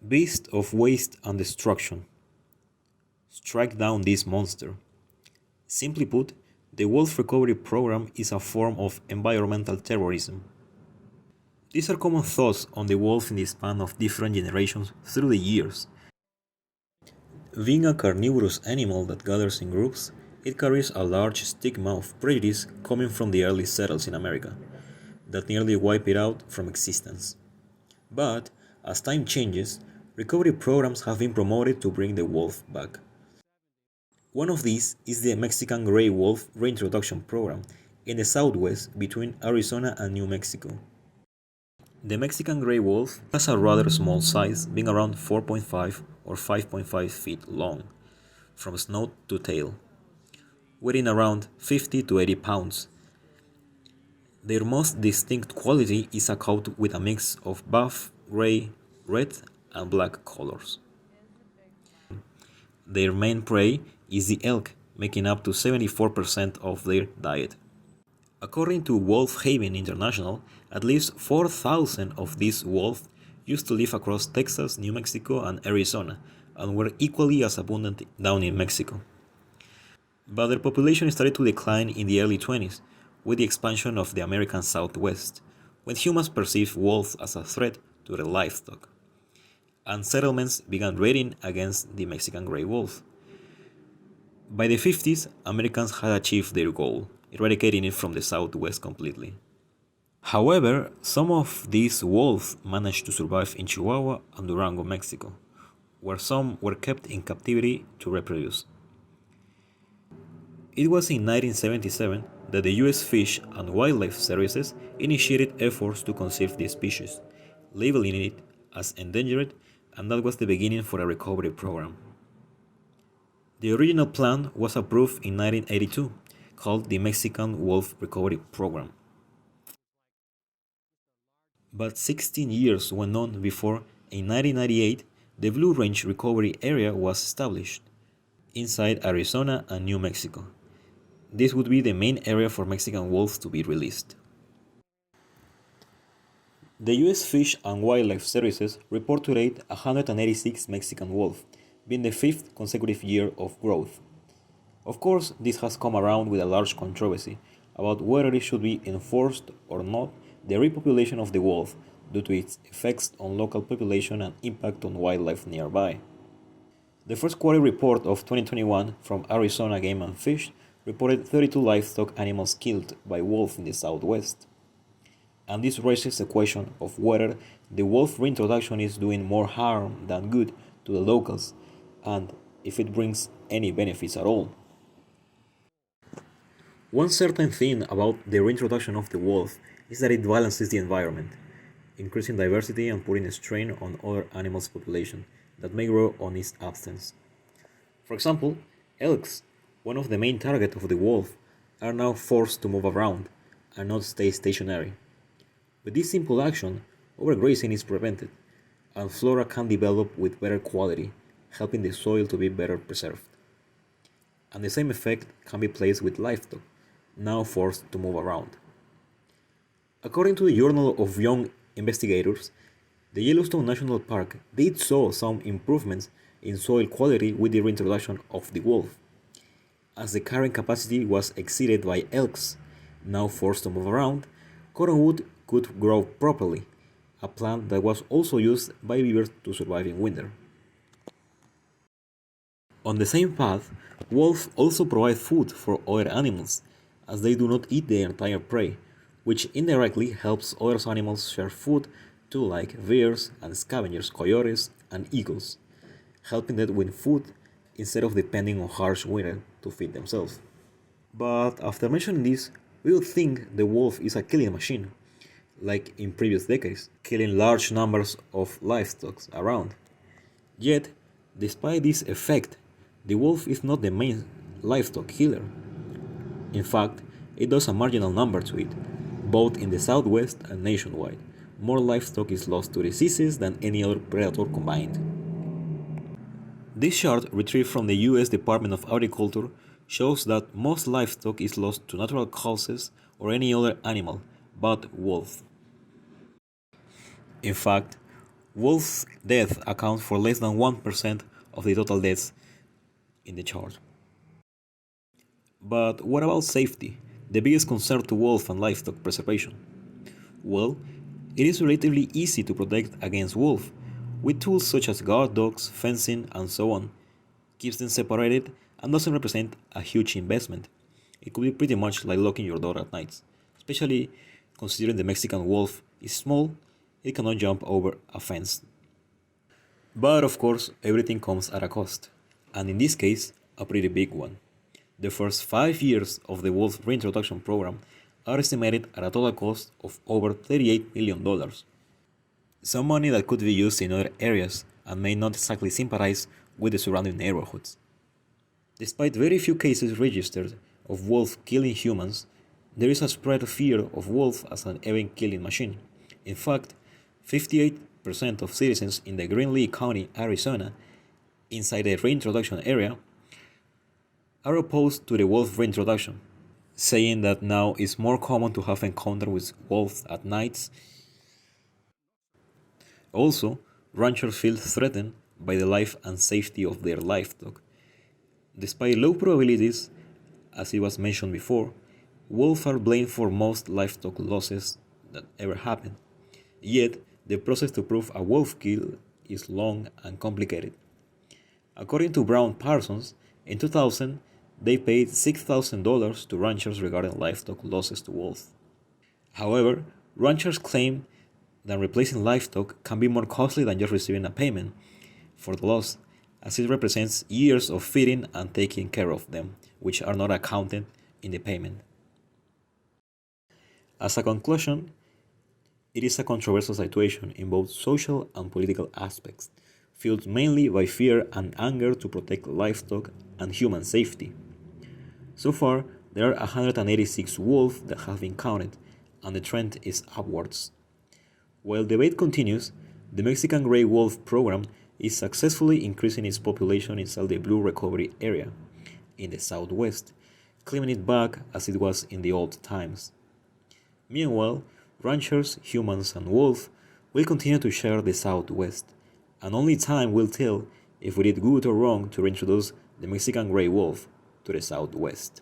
Beast of waste and destruction. Strike down this monster. Simply put, the Wolf Recovery Program is a form of environmental terrorism. These are common thoughts on the wolf in the span of different generations through the years. Being a carnivorous animal that gathers in groups, it carries a large stigma of prejudice coming from the early settlers in America, that nearly wipe it out from existence. But, as time changes, recovery programs have been promoted to bring the wolf back. One of these is the Mexican gray wolf reintroduction program in the southwest between Arizona and New Mexico. The Mexican gray wolf has a rather small size, being around 4.5 or 5.5 feet long, from snout to tail, weighing around 50 to 80 pounds. Their most distinct quality is a coat with a mix of buff, gray, red, and black colors. Their main prey is the elk, making up to 74% of their diet. According to Wolf Haven International, at least 4,000 of these wolves used to live across Texas, New Mexico, and Arizona, and were equally as abundant down in Mexico. But their population started to decline in the early 20s, with the expansion of the American Southwest, when humans perceived wolves as a threat to their livestock, and settlements began raiding against the Mexican gray wolf. By the 50s, Americans had achieved their goal, eradicating it from the Southwest completely. However, some of these wolves managed to survive in Chihuahua and Durango, Mexico, where some were kept in captivity to reproduce. It was in 1977 that the U.S. Fish and Wildlife Services initiated efforts to conserve the species, labeling it as endangered, and that was the beginning for a recovery program. The original plan was approved in 1982, called the Mexican Wolf Recovery Program. But 16 years went on before, in 1998, the Blue Range Recovery Area was established, inside Arizona and New Mexico. This would be the main area for Mexican wolves to be released. The U.S. Fish and Wildlife Services report to date 186 Mexican wolves, being the fifth consecutive year of growth. Of course, this has come around with a large controversy about whether it should be enforced or not the repopulation of the wolf due to its effects on local population and impact on wildlife nearby. The first quarter report of 2021 from Arizona Game and Fish reported 32 livestock animals killed by wolves in the Southwest. And this raises the question of whether the wolf reintroduction is doing more harm than good to the locals, and if it brings any benefits at all. One certain thing about the reintroduction of the wolf is that it balances the environment, increasing diversity and putting a strain on other animals' population that may grow on its absence. For example, elks, one of the main targets of the wolf, are now forced to move around and not stay stationary. With this simple action, overgrazing is prevented, and flora can develop with better quality, helping the soil to be better preserved. And the same effect can be placed with livestock, now forced to move around. According to the Journal of Young Investigators, the Yellowstone National Park did show some improvements in soil quality with the reintroduction of the wolf, as the carrying capacity was exceeded by elks, now forced to move around. Cottonwood could grow properly, a plant that was also used by beavers to survive in winter. On the same path, wolves also provide food for other animals, as they do not eat their entire prey, which indirectly helps other animals share food too, like bears and scavengers, coyotes and eagles, helping them win food instead of depending on harsh winter to feed themselves. But after mentioning this, we would think the wolf is a killing machine, like in previous decades, killing large numbers of livestock around. Yet, despite this effect, the wolf is not the main livestock killer. In fact, it does a marginal number to it, both in the Southwest and nationwide. More livestock is lost to diseases than any other predator combined. This chart, retrieved from the US Department of Agriculture, shows that most livestock is lost to natural causes or any other animal, but wolf. In fact, Wolf deaths account for less than 1% of the total deaths in the chart. But what about safety, the biggest concern to wolf and livestock preservation? Well, it is relatively easy to protect against wolf, with tools such as guard dogs, fencing, and so on. Keeps them separated and doesn't represent a huge investment. It could be pretty much like locking your door at night, especially considering the Mexican wolf is small, it cannot jump over a fence. But of course, everything comes at a cost, and in this case, a pretty big one. The first 5 years of the wolf reintroduction program are estimated at a total cost of over $38 million. Some money that could be used in other areas and may not exactly sympathize with the surrounding neighborhoods. Despite very few cases registered of wolves killing humans, there is a spread fear of wolf as an event killing machine. In fact, 58% of citizens in the Greenlee County, Arizona, inside the reintroduction area, are opposed to the wolf reintroduction, saying that now it's more common to have encounter with wolves at nights. Also, ranchers feel threatened by the life and safety of their livestock. Despite low probabilities, as it was mentioned before, wolves are blamed for most livestock losses that ever happen. Yet, the process to prove a wolf kill is long and complicated. According to Brown Parsons, in 2000, they paid $6,000 to ranchers regarding livestock losses to wolves. However, ranchers claim that replacing livestock can be more costly than just receiving a payment for the loss, as it represents years of feeding and taking care of them, which are not accounted in the payment. As a conclusion, it is a controversial situation in both social and political aspects, fueled mainly by fear and anger to protect livestock and human safety. So far, there are 186 wolves that have been counted, and the trend is upwards. While debate continues, the Mexican gray wolf program is successfully increasing its population inside the Blue Recovery Area in the southwest, claiming it back as it was in the old times. Meanwhile, ranchers, humans, and wolves will continue to share the southwest, and only time will tell if we did good or wrong to reintroduce the Mexican gray wolf to the southwest.